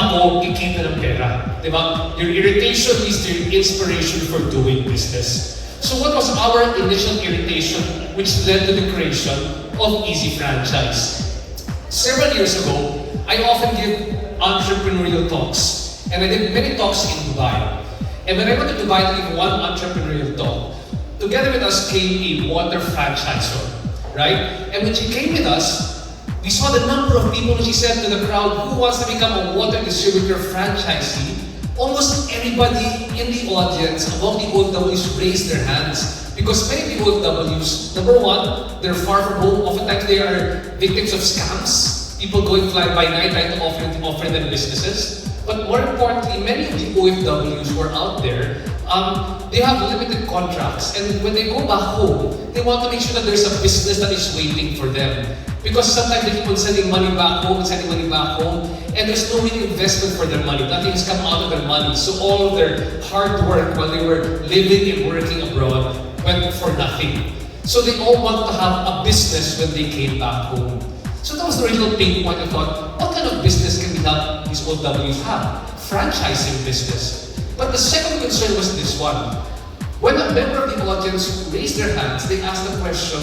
ako kikita ng pera. Diba? Your irritation leads to your inspiration for doing business. So what was our initial irritation which led to the creation of Easy Franchise? Several years ago, I often give entrepreneurial talks. And I did many talks in Dubai. And when I went to Dubai to give one entrepreneurial talk, together with us came a water franchisor, right? And when she came with us, we saw the number of people, and she said to the crowd, who wants to become a water distributor franchisee? Almost everybody in the audience among the OFWs raised their hands. Because many of the OFWs, number one, they're far from home. Oftentimes they are victims of scams. People going fly by night trying to offer them businesses. But more importantly, many of the OFWs who are out there, they have limited contracts. And when they go back home, they want to make sure that there's a business that is waiting for them. Because sometimes they keep on sending money back home, and there's no real investment for their money. Nothing has come out of their money. So all of their hard work while they were living and working abroad went for nothing. So they all want to have a business when they came back home. So that was the original pain point. I thought, what kind of business can we help these OFWs have? Franchising business. But the second concern was this one. When a member of the audience raised their hands, they asked the question,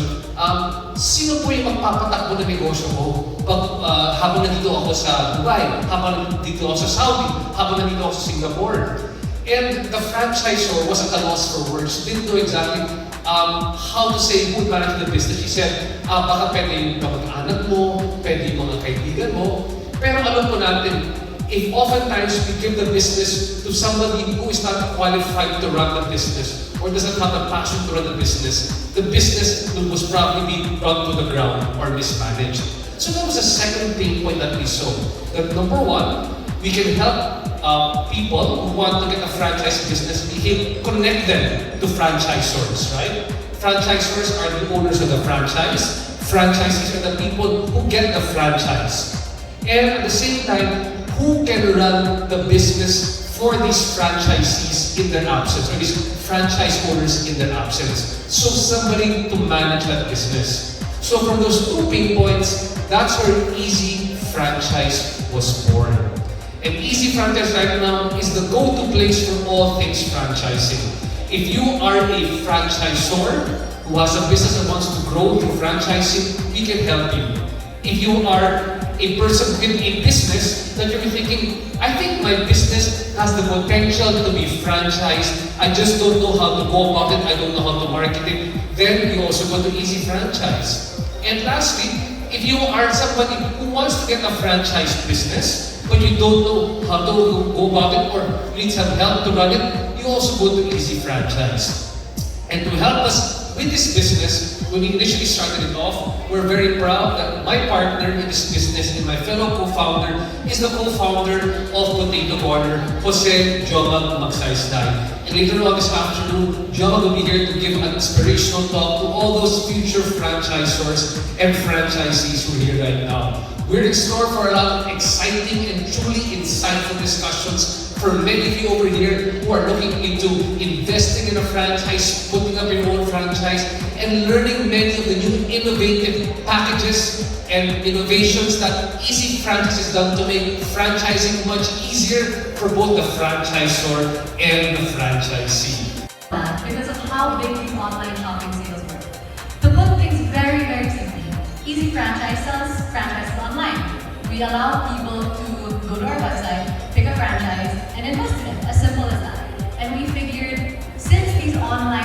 sino po yung magpapatakbo ng negosyo ko habang nandito ako sa Dubai, habang nandito ako sa Saudi, habang nandito ako sa Singapore? And the franchisor was at a loss for words. Didn't know exactly how to say who would manage the business. He said, baka pwede yung kamag-anak mo, pwede yung mga kaibigan mo. Pero alam po natin, if oftentimes we give the business to somebody who is not qualified to run the business or doesn't have the passion to run the business will most probably be brought to the ground or mismanaged. So that was the second pain point that we saw. That number one, we can help people who want to get a franchise business, we can connect them to franchisors, right? Franchisors are the owners of the franchise. Franchisees are the people who get the franchise. And at the same time, who can run the business for these franchisees in their absence, or these franchise owners in their absence? So somebody to manage that business. So from those two pain points, that's where Easy Franchise was born. And Easy Franchise right now is the go-to place for all things franchising. If you are a franchisor who has a business that wants to grow through franchising, we can help you. If you are a person with a business that you're thinking, I think my business has the potential to be franchised, I just don't know how to go about it, I don't know how to market it, then you also go to Easy Franchise. And lastly, if you are somebody who wants to get a franchise business, but you don't know how to go about it or need some help to run it, you also go to Easy Franchise. And to help us with this business, when we initially started it off, we're very proud that my partner in this business and my fellow co-founder is the co-founder of Potato Corner, Jose Jomag Magsaysay. And later on this afternoon, Jomag will be here to give an inspirational talk to all those future franchisors and franchisees who are here right now. We're in store for a lot of exciting and truly insightful discussions for many of you over here who are looking into investing in a franchise, putting up your own franchise, and learning many of the new innovative packages and innovations that Easy Franchise has done to make franchising much easier for both the franchisor and the franchisee. Because of how big these online shopping sales work. To put things very, very simply, Easy Franchise sells franchises online. We allow people to go to our website, pick a franchise, and invest in it. As simple as that. And we figured, since these online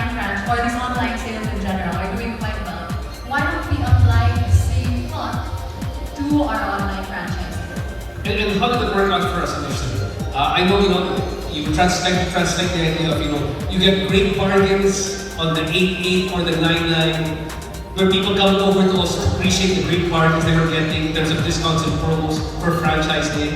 sales in general are doing quite well, why don't we apply the same thought to our online franchise? And how did it work out for us initially? I know you translate the idea of you get great bargains on the 8.8 or the 9.9. Where people come over to also appreciate the great bargains they were getting in terms of discounts and promos for franchise day.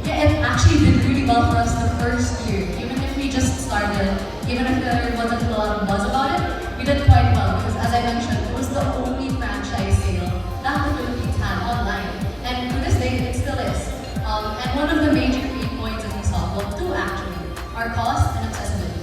Yeah, it actually did really well for us the first year. Even if we just started, even if there wasn't a lot of buzz about it, we did quite well because, as I mentioned, it was the only franchise sale that the Philippines had online. And to this day, it still is. And one of the major pain points that we saw, well, two actually, are cost and accessibility.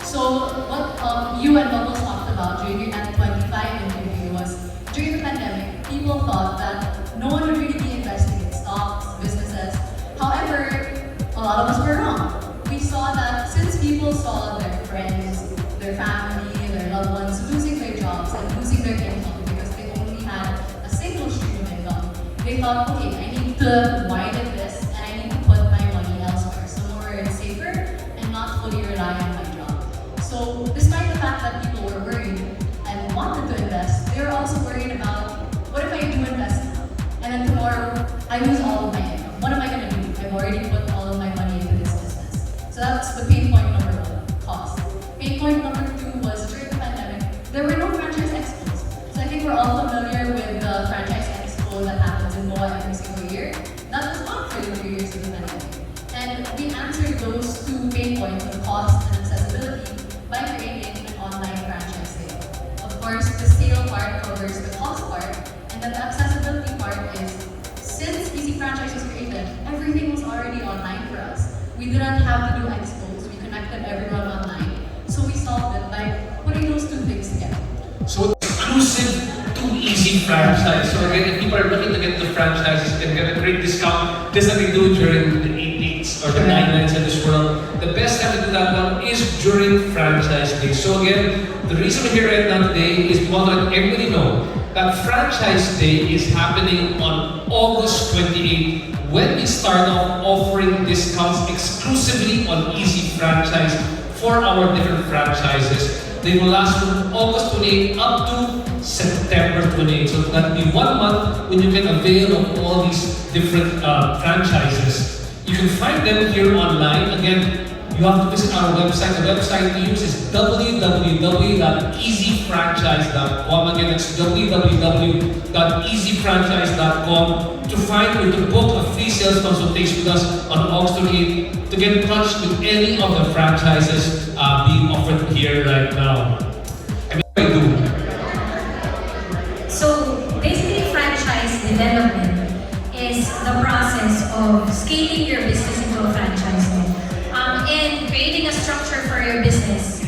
So what you and Bubbles talked about during your N25 interview was, during the pandemic, people thought that no one would really be investing in stocks, businesses. However, lot of us were wrong. We saw that since people saw their friends, their family, their loved ones losing their jobs and losing their income because they only had a single stream of income, they thought, okay, I need to widen this and I need to put my money elsewhere, somewhere it's safer and not fully rely on my job. So despite the fact that people were worried and wanted to invest, they were also worried about, what if I do invest now? And then tomorrow, I lose all of my income. What am I going to do? I've already put all of my money into this business. So that's the pain point number one, cost. Pain point number two was during the pandemic, there were no franchise expos. So I think we're all familiar with the franchise expo that happens in Goa every single year. That was gone for the 2 years of the pandemic. And we answered those two pain points of cost and accessibility by creating an online franchise sale. Of course, the sale part covers the cost part, and then the accessibility part is, since Easy Franchise was created, everything was already online for us. We didn't have to do expos, we connected everyone online. So we solved it by putting those two things together. So exclusive to Easy Franchise. So again, if people are looking to get the franchises, you can get a great discount. Just like they do during the 8 dates or the 9 nights in this world. The best time to do that one is during Franchise Day. So again, the reason we're here right now today is we want to let everybody know that Franchise Day is happening on August 28th when we start off offering discounts exclusively on Easy Franchise for our different franchises. They will last from August 28th up to September 28th. So that'll be 1 month when you can avail of all these different franchises. You can find them here online. Again, you have to visit our website. The website we use is www.easyfranchise.com. Again, it's www.easyfranchise.com to find or to book a free sales consultation with us on August 28th to get in touch with any of the franchises being offered here right now. I mean, I do. So basically, franchise development is the process of scaling your business into a franchise and creating a structure for your business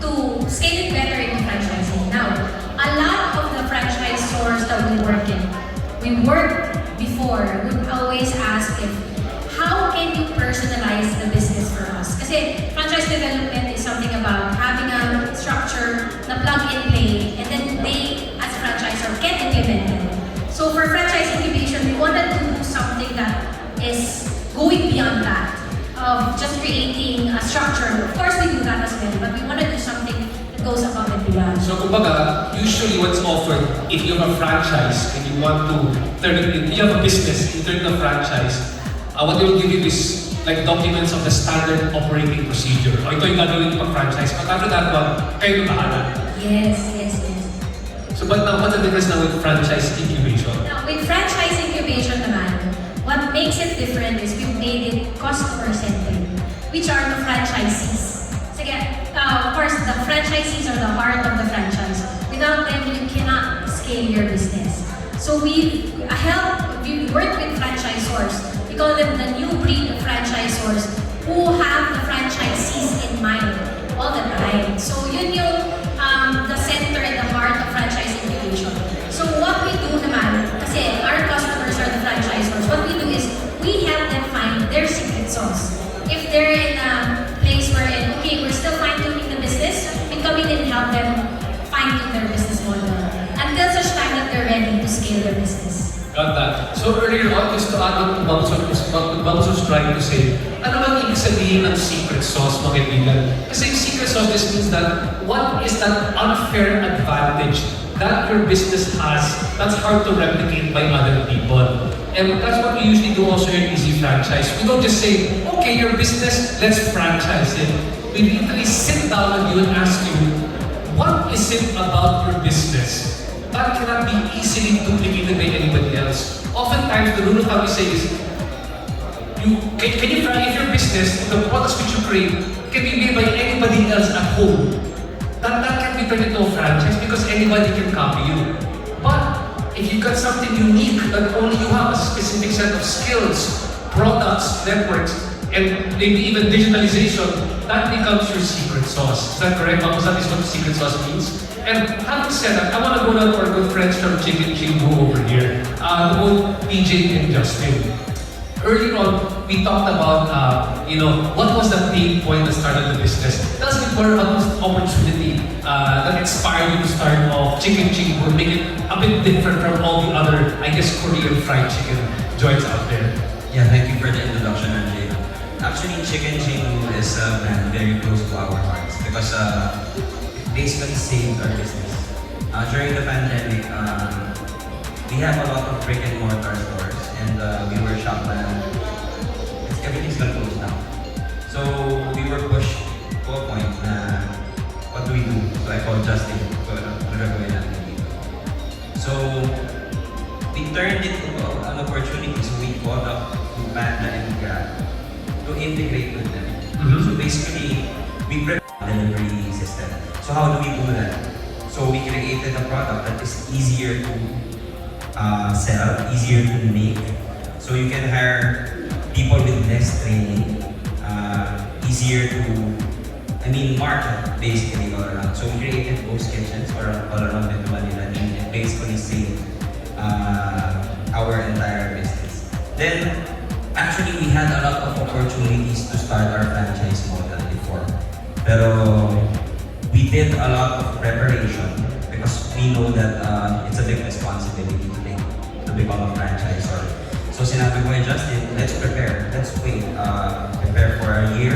to scale it better into franchising. Now, a lot of the franchise stores that we worked before would always ask if, how can you personalize the business for us? Kasi franchise development is something about having a structure na plug and play, and then they, as a franchisor, can implement it. So for franchise incubation, we wanted to do something that is going beyond that, of just creating a structure. Of course, we do that as well, but we want to do something that goes above and beyond. So, kumbaga, usually what's offered, if you have a franchise and you want to turn it, if you have a business, you turn it to a franchise, what they will give you is like documents of the standard operating procedure. O ito yung gagawin ng franchise. But after that one, kayo na bahala. Yes. So, but now, what's the difference now with franchise incubation? Now, with franchise incubation naman, what makes it different is we've made it customer-centered, which are the franchisees. Sige, of course, the franchisees are the heart of the franchise. Without them, you cannot scale your business. So we work with franchisors. We call them the new breed of franchisors who have the franchisees in mind all the time. So yun yung the center and the heart of franchise incubation. So what we do naman, kasi our customers are the franchisors, what we do is we help them find their secret sauce. If they're in a place where, okay, we're still fine-tuning the business, we come in and help them fine-tune their business model until such time that they're ready to scale their business. Got that. So earlier on, just to add on to what Bams was trying to say, ano bang ibig sabihin ng secret sauce, mga kaibigan? Kasi secret sauce just means that what is that unfair advantage that your business has that's hard to replicate by other people. And that's what we usually do also in Easy Franchise. We don't just say, okay, your business, let's franchise it. We literally sit down with you and ask you, what is it about your business that cannot be easily duplicated by anybody else? Oftentimes, the rule of how we say is, if your business, the products which you create, can be made by anybody else at home, that can be turned into a franchise because anybody can copy you. But if you've got something unique that only you have, a specific set of skills, products, networks, and maybe even digitalization, that becomes your secret sauce. Is that correct, Ma'am? That is what secret sauce means. And having said that, I want to go down to our good friends from Chicken Chingu over here, both PJ and Justin. Earlier on, we talked about, what was the pain point that started the business. Tell us before about this opportunity that inspired you to start off Chicken Chingu, make it a bit different from all the other, I guess, Korean fried chicken joints out there. Yeah, thank you for the introduction, Anjay. Actually, Chicken Chingu is a brand very close to our hearts because it basically saved our business. During the pandemic, we have a lot of brick and mortar stores, and we were shocked that everything's gonna close down. So we were pushed to a point na what do we do? So I called Justin to gagawin natin dito. So we turned it into an opportunity. So we called up to Panda and Grab to integrate with them. So basically, we prepared a delivery system. So how do we do that? So we created a product that is easier to sell, easier to make. So you can hire people with less training, easier to, market basically all around. So we created ghost kitchens all around Metro Manila and it basically saved our entire business. Then, actually we had a lot of opportunities to start our franchise model before. Pero we did a lot of preparation because we know that it's a big responsibility to become a franchisor. So sinabi ko kay Justin, let's prepare. Let's wait. Prepare for a year.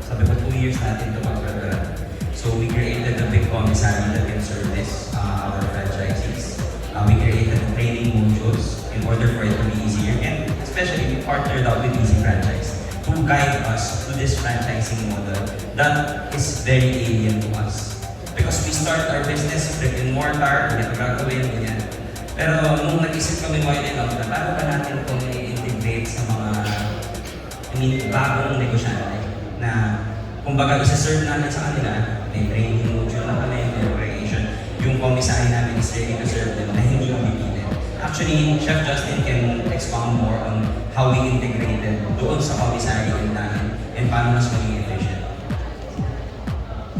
Sabi ko 2 years natin ito mag-prepare. So we created a big commissary that can service our franchisees. We created training modules in order for it to be easier. And especially we partnered up with Easy Franchise to guide us to this franchising model that is very alien to us. Because we start our business brick and mortar, ito gagawin, ganyan. Pero nung nag-isip kami while enough na paano ba natin itong i-integrate sa mga bagong negosyante na kumbaga isa-serve namin sa kanila, may training module na kami, may creation, yung commissary namin is ready to serve them na hindi yung bibitin. Actually, Chef Justin can expound more on how we integrated doon sa commissary namin and paano mas maging efficient.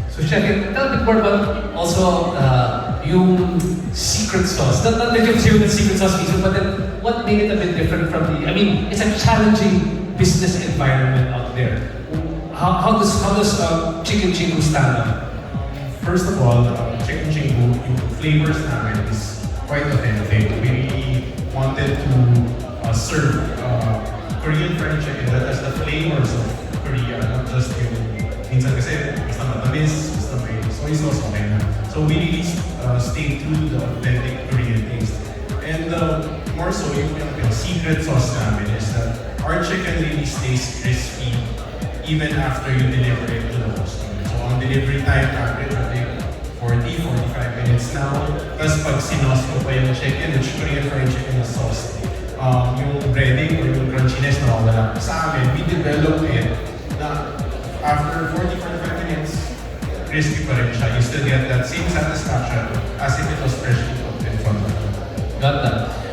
So Chef, tell a bit more about also yung secret sauce. Not that you're the secret sauce reason, but then what made it a bit different from it's a challenging business environment out there. How does Chicken Chingu stand out? First of all, Chicken Chingu, yung flavors namin is quite authentic. We really wanted to serve Korean fried chicken that has the flavors of Korea, not just yung minsan kasi basta matamis, basta may soy sauce, okay na. So we really stayed true to the authentic Korean taste. And more so, yung secret sauce namin is that our chicken really stays crispy even after you deliver it to the customer. So ang delivery time average, I think 40-45 minutes now. Tapos pag sinos ko pa yung chicken, which Korean fried chicken is sauce, yung breading or yung crunchiness na wala. Sa amin, we develop it na after 40-45 minutes, crispy pa rin siya. You still get that same satisfaction as if it was freshly cooked in front of you. Got that.